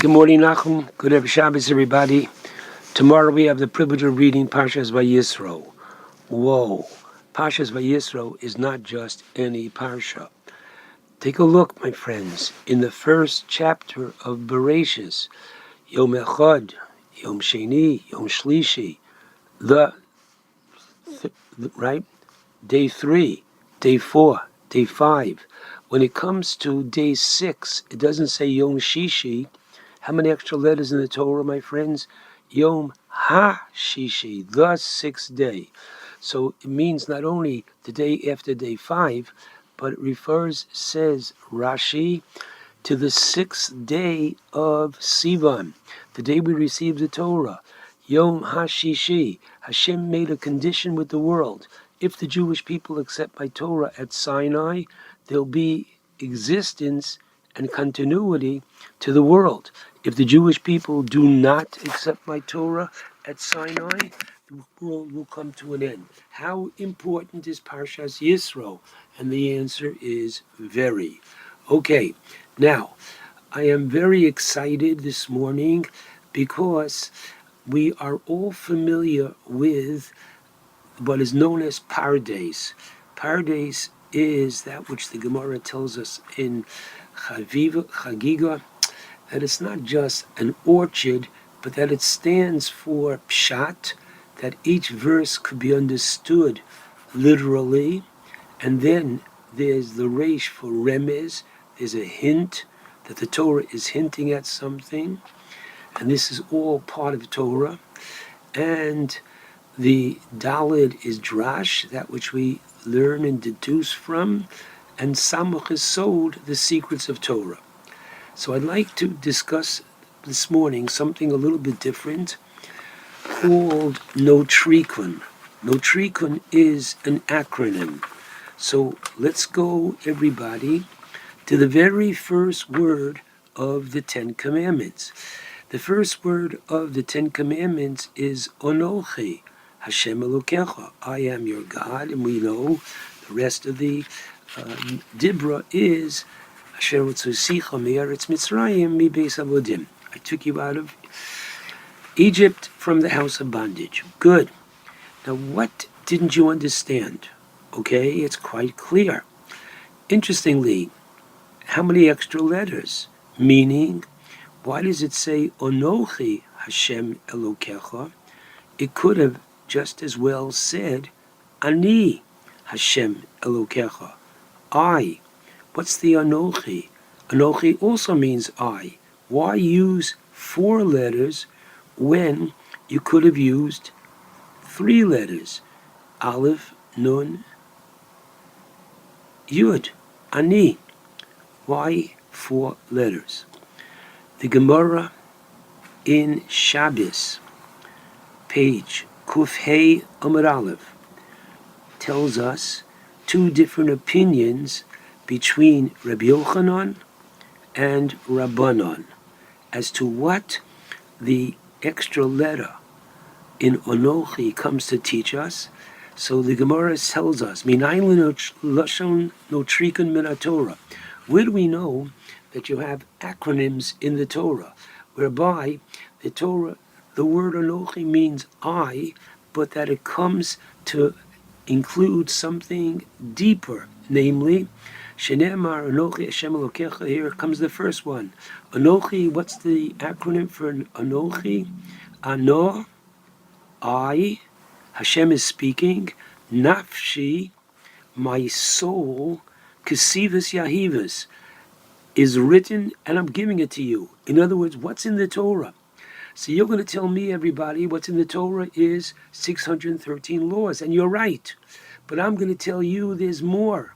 Good morning, Nachum. Good Shabbos, everybody. Tomorrow we have the privilege of reading Parshas Yisro. Whoa. Parshas Yisro is not just any parsha. Take a look, my friends, in the first chapter of Bereshis, Yom Echad, Yom Sheni, Yom Shlishi, right? Day 3, day 4, day 5. When it comes to day 6, it doesn't say Yom Shishi. How many extra letters in the Torah, my friends? Yom HaShishi, the sixth day. So it means not only the day after day 5, but it says Rashi, to the 6th day of Sivan, the day we received the Torah. Yom HaShishi, Hashem made a condition with the world. If the Jewish people accept my Torah at Sinai, there'll be existence and continuity to the world. If the Jewish people do not accept my Torah at Sinai, the world will come to an end. How important is Parshas Yisro? And the answer is very. Okay, now, I am very excited this morning because we are all familiar with what is known as Pardes. Pardes is that which the Gemara tells us in Chagiga, that it's not just an orchard, but that it stands for pshat, that each verse could be understood literally, and then there's the resh for remez, there's a hint that the Torah is hinting at something, and this is all part of Torah, and the Dalid is drash, that which we learn and deduce from, and Samuch is sod, the secrets of Torah. So I'd like to discuss this morning something a little bit different called Notrikun. Notrikun is an acronym. So let's go, everybody, to the very first word of the Ten Commandments. The first word of the Ten Commandments is Onochi, Hashem Elokecha, I am your God, and we know the rest of the Dibra is Asher Utzusicha Me'eretz Mitzrayim Mibeis Avodim. I took you out of Egypt from the house of bondage. Good. Now what didn't you understand? Okay, it's quite clear. Interestingly, how many extra letters? Meaning, why does it say Onochi Hashem Elokecha? It could have just as well said Ani Hashem Elokecha. I. What's the Anochi? Anochi also means I. Why use 4 letters when you could have used 3 letters? Aleph, Nun, Yud, Ani. Why 4 letters? The Gemara in Shabbos, page Kuf Hey Amud Aleph, tells us 2 different opinions between Rabbi Yochanan and Rabbanon as to what the extra letter in Onochi comes to teach us. So the Gemara tells us, Minayin lashon notrikun min Torah. Where do we know that you have acronyms in the Torah, whereby the word Anochi means I, but that it comes to include something deeper, namely, Shenemar Anochi Hashem Elokecha. Here comes the first one. Anochi, what's the acronym for Anochi? Ano, I, Hashem is speaking, Nafshi, my soul, Kesivas Yahivas, is written and I'm giving it to you. In other words, what's in the Torah? So you're going to tell me, everybody, what's in the Torah is 613 laws, and you're right. But I'm going to tell you there's more.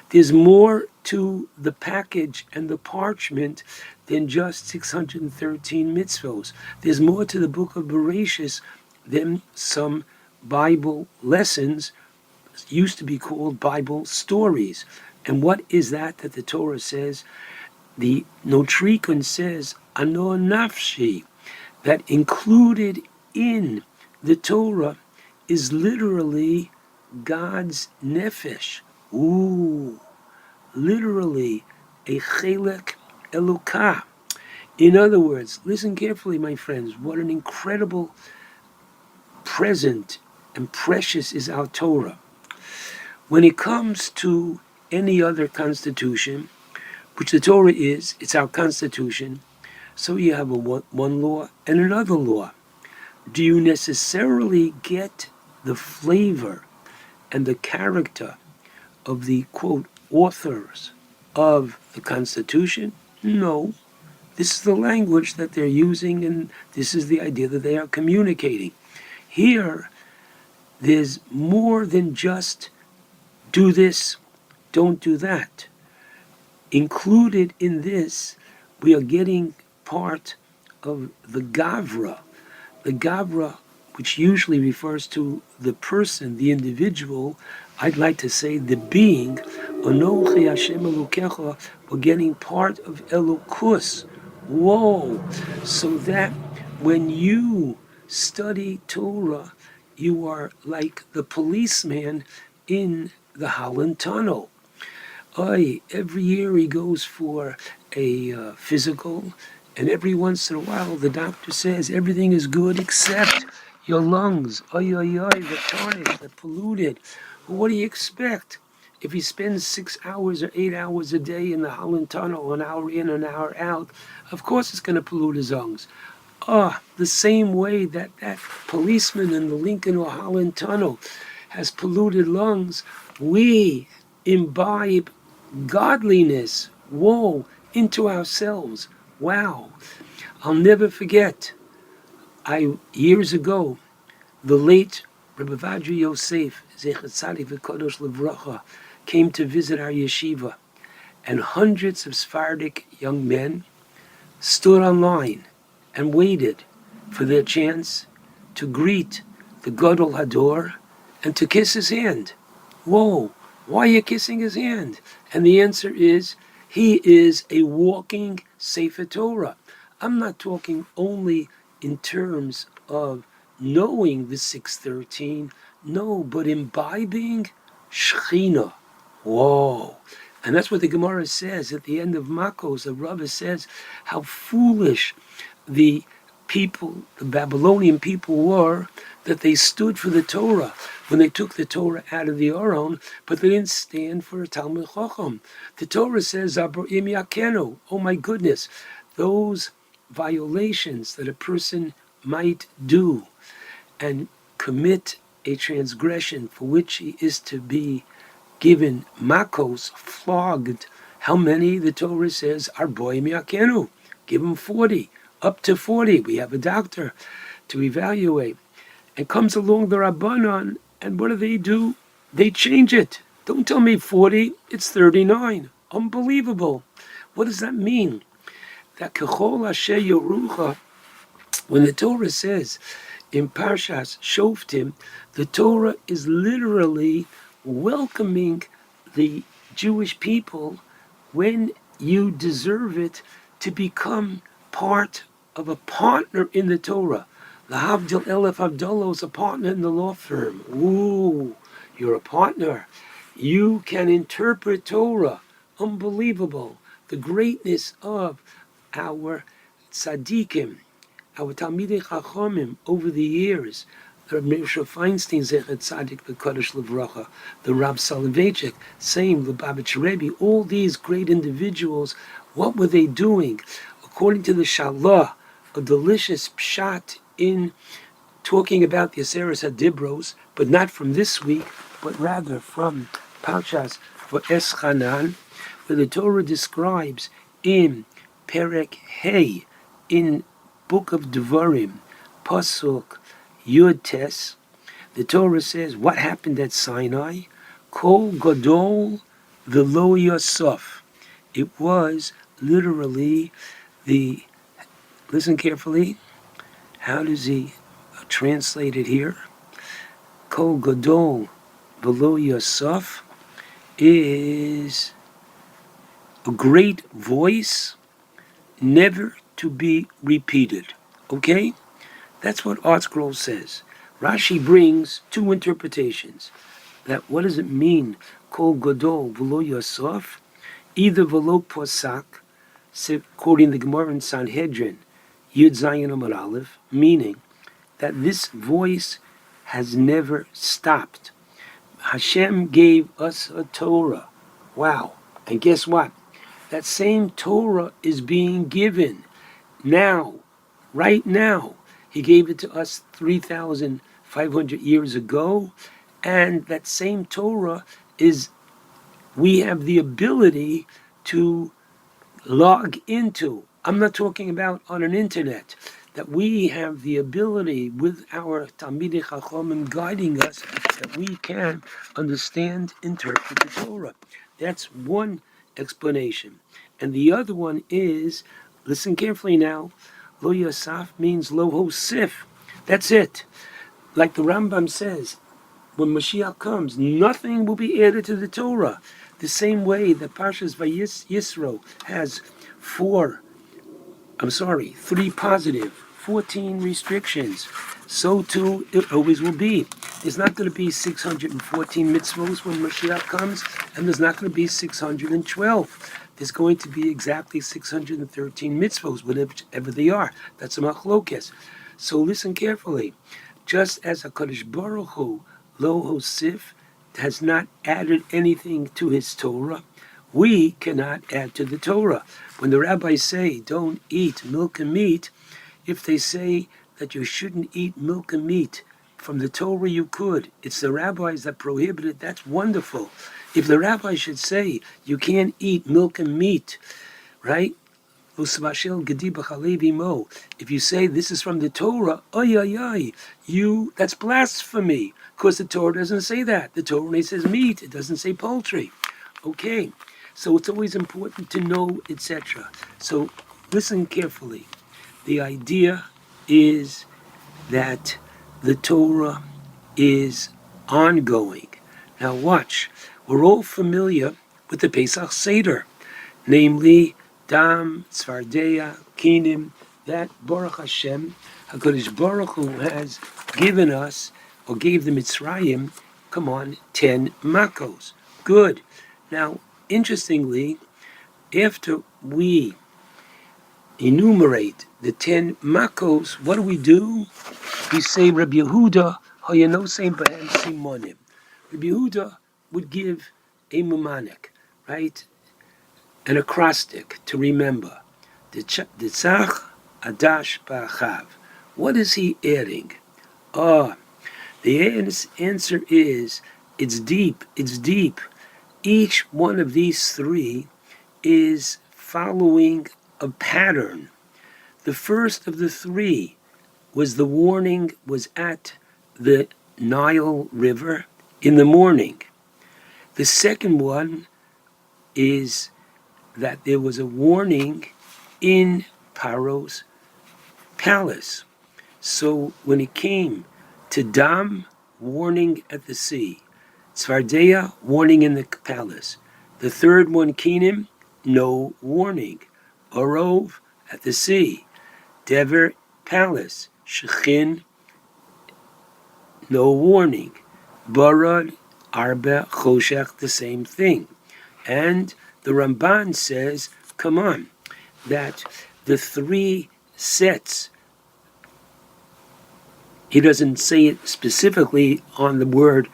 There's more to the package and the parchment than just 613 mitzvos. There's more to the book of Bereshis than some Bible lessons, used to be called Bible stories. And what is that the Torah says? The Notrikun says, Ano Nafshi, that included in the Torah is literally God's nefesh. Literally a chelek elokah. In other words, listen carefully, my friends, what an incredible present and precious is our Torah. When it comes to any other constitution, which the Torah is, it's our constitution, so you have one law and another law. Do you necessarily get the flavor and the character of the, quote, authors of the Constitution? No. This is the language that they're using, and this is the idea that they are communicating. Here, there's more than just do this, don't do that. Included in this, we are getting part of the Gavra. The Gavra, which usually refers to the person, the individual, I'd like to say the being, Anochi Hashem Elokecha, we're getting part of Elokus. Whoa! So that when you study Torah, you are like the policeman in the Holland Tunnel. Every year he goes for a physical, and every once in a while the doctor says everything is good except your lungs. They're tarnished, they're polluted. Well, what do you expect? If he spends 6 hours or 8 hours a day in the Holland Tunnel, an hour in, an hour out, of course it's going to pollute his lungs. The same way that policeman in the Lincoln or Holland Tunnel has polluted lungs, we imbibe godliness, into ourselves. Wow. I'll never forget, years ago, the late Rabbi Vadri Yosef, Zecher Tzadik V'Kodosh Levracha, came to visit our yeshiva, and hundreds of Sephardic young men stood online and waited for their chance to greet the Gadol Hador and to kiss his hand. Why are you kissing his hand? And the answer is, he is a walking Sefer Torah. I'm not talking only in terms of knowing the 613, no, but imbibing Shechina. And that's what the Gemara says at the end of Makos. The Rava says how foolish the people, the Babylonian people were, that they stood for the Torah when they took the Torah out of the Aron, but they didn't stand for a Talmud Chacham. The Torah says, Zabroim Yakenu, oh my goodness, those violations that a person might do and commit a transgression for which he is to be given makos, flogged. How many? The Torah says, Arboim Yakenu, give him 40, up to 40. We have a doctor to evaluate. And comes along the Rabbanon, and what do? They change it. Don't tell me 40, it's 39. Unbelievable. What does that mean? That Kechol Asher Yerucha, when the Torah says in Parshas Shoftim, the Torah is literally welcoming the Jewish people when you deserve it to become part of a partner in the Torah. The Havdil Elef Havdalah is a partner in the law firm. Ooh, you're a partner. You can interpret Torah. Unbelievable. The greatness of our tzaddikim, our Talmidei Chachamim over the years. The Reb Moshe Feinstein, Zecher Tzadik V'Kodesh Levracha, the Rab Soloveitchik, same, the Lubavitch Rebbe, all these great individuals, what were they doing? According to the Shalah, a delicious pshat in talking about the Aseres HaDibros, but not from this week, but rather from Parshas V'Eschanan, where the Torah describes in Perek Hey, in Book of Devarim, Pasuk Yud Tes, the Torah says, what happened at Sinai? Kol Gadol V'Lo Yosef. It was literally listen carefully, how does he translate it here? Kol Gadol V'Lo Yosef is a great voice, never to be repeated. Okay? That's what Art Scroll says. Rashi brings two interpretations. That what does it mean? Kol Gadol V'Lo Yosef, either V'Lo Posak, quoting the Gemara in Sanhedrin, Yud Zayin Amar Aleph, meaning that this voice has never stopped. Hashem gave us a Torah. Wow. And guess what? That same Torah is being given now, right now. He gave it to us 3,500 years ago, and that same Torah is, we have the ability to log into. I'm not talking about on an internet, that we have the ability with our Talmidei Chachamim guiding us that we can understand, interpret the Torah. That's one explanation. And the other one is, listen carefully now, Lo Yasaf means Lo Hosif. That's it. Like the Rambam says, when Mashiach comes, nothing will be added to the Torah. The same way that Parshas Yisro has three positive, 14 restrictions. So too it always will be. There's not going to be 614 mitzvos when Mashiach comes, and there's not going to be 612. There's going to be exactly 613 mitzvos, whatever they are. That's a machlokes. So listen carefully. Just as HaKadosh Baruch Hu, Lo Hosif, has not added anything to his Torah, we cannot add to the Torah. When the rabbis say, don't eat milk and meat, if they say that you shouldn't eat milk and meat, from the Torah you could. It's the rabbis that prohibit it. That's wonderful. If the rabbis should say you can't eat milk and meat, right? If you say this is from the Torah, that's blasphemy. Because the Torah doesn't say that. The Torah only says meat. It doesn't say poultry. Okay. So it's always important to know, etc. So listen carefully. The idea is that the Torah is ongoing. Now watch. We're all familiar with the Pesach Seder, namely Dam, Tzvardeya, Kinim, that Baruch Hashem, HaKadosh Baruch Hu has given us, or gave the Mitzrayim, 10 makos. Good. Now, interestingly, after we enumerate the 10 makos, what do? We say Rabbi Yehuda, Hayanosem Bahem Simonim. Rabbi Yehuda would give a mnemonic, right? An acrostic to remember. Ditzach Adash Ba'achav. What is he adding? The answer is, it's deep. Each one of these three is following a pattern. The first of the three was the warning was at the Nile River in the morning. The second one is that there was a warning in Paro's palace. So when it came to Dam, warning at the sea. Tzvardeya, warning in the palace. The third one, Kinim, no warning. Orov, at the sea. Dever, palace. Shechin, no warning. Barad, Arba, Choshech, the same thing. And the Ramban says, that the three sets, he doesn't say it specifically on the word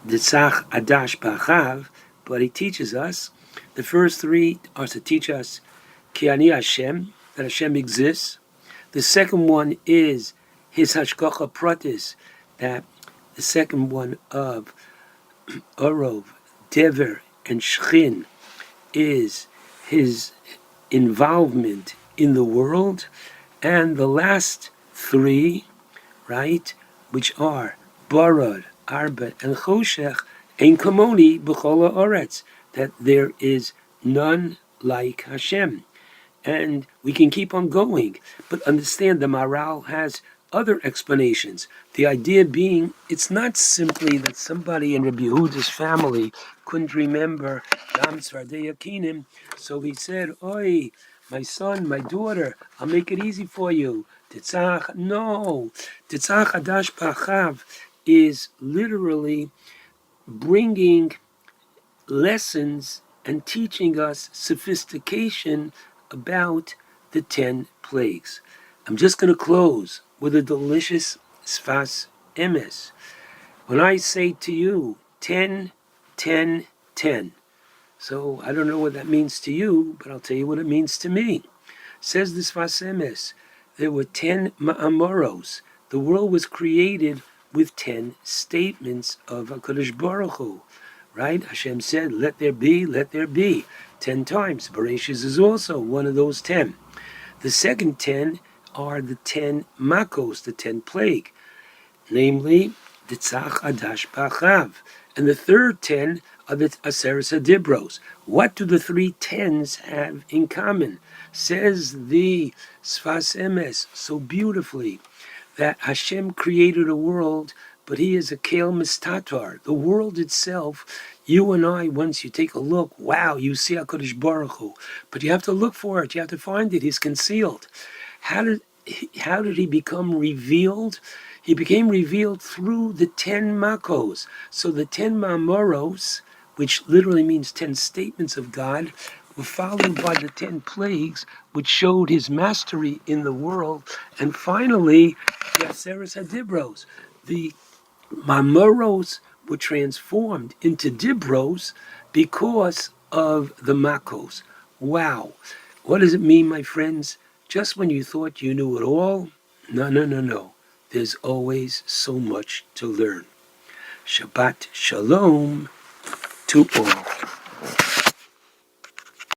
Ditzach Adash B'achav, but he teaches us, the first three are to teach us Ki Ani Hashem, that Hashem exists. The second one is his Hashgacha Pratis, that the second one of Orov, Dever, and Shechin is his involvement in the world. And the last three, right, which are Barad, Arba, and Choshech, Ein Kamoni B'chol Haaretz, that there is none like Hashem. And we can keep on going, but understand the Maral has other explanations. The idea being, it's not simply that somebody in Rabbi Yehuda's family couldn't remember Dam Tzvardeya Kinim, so he said, "Oi, my son, my daughter, I'll make it easy for you." Titzach, no. Titzach Adash B'achav is literally bringing lessons and teaching us sophistication about the 10 plagues. I'm just going to close with a delicious sfas emes. When I say to you 10, 10, 10, so I don't know what that means to you, but I'll tell you what it means to me. Says this sfas emes, there were 10 ma'amoros. The world was created with 10 statements of HaKadosh Baruch Hu. Right? Hashem said, let there be, 10 times. Bereshis is also one of those 10. The second 10 are the 10 makos, the 10 plague, namely, the tzach adash b'achav. And the third 10 are the Aseres HaDibros. What do the three tens have in common? Says the Sfas Emes so beautifully that Hashem created a world, but he is a Kael Mistatar. The world itself, you and I, once you take a look, wow, you see HaKadosh Baruch Hu. But you have to look for it. You have to find it. He's concealed. How did he become revealed? He became revealed through the 10 makos. So the 10 mamoros, which literally means 10 statements of God, were followed by the 10 plagues, which showed his mastery in the world. And finally, the Aseres HaDibros. The mamoros were transformed into dibros because of the makos. Wow. What does it mean, my friends? Just when you thought you knew it all? No. There's always so much to learn. Shabbat shalom to all.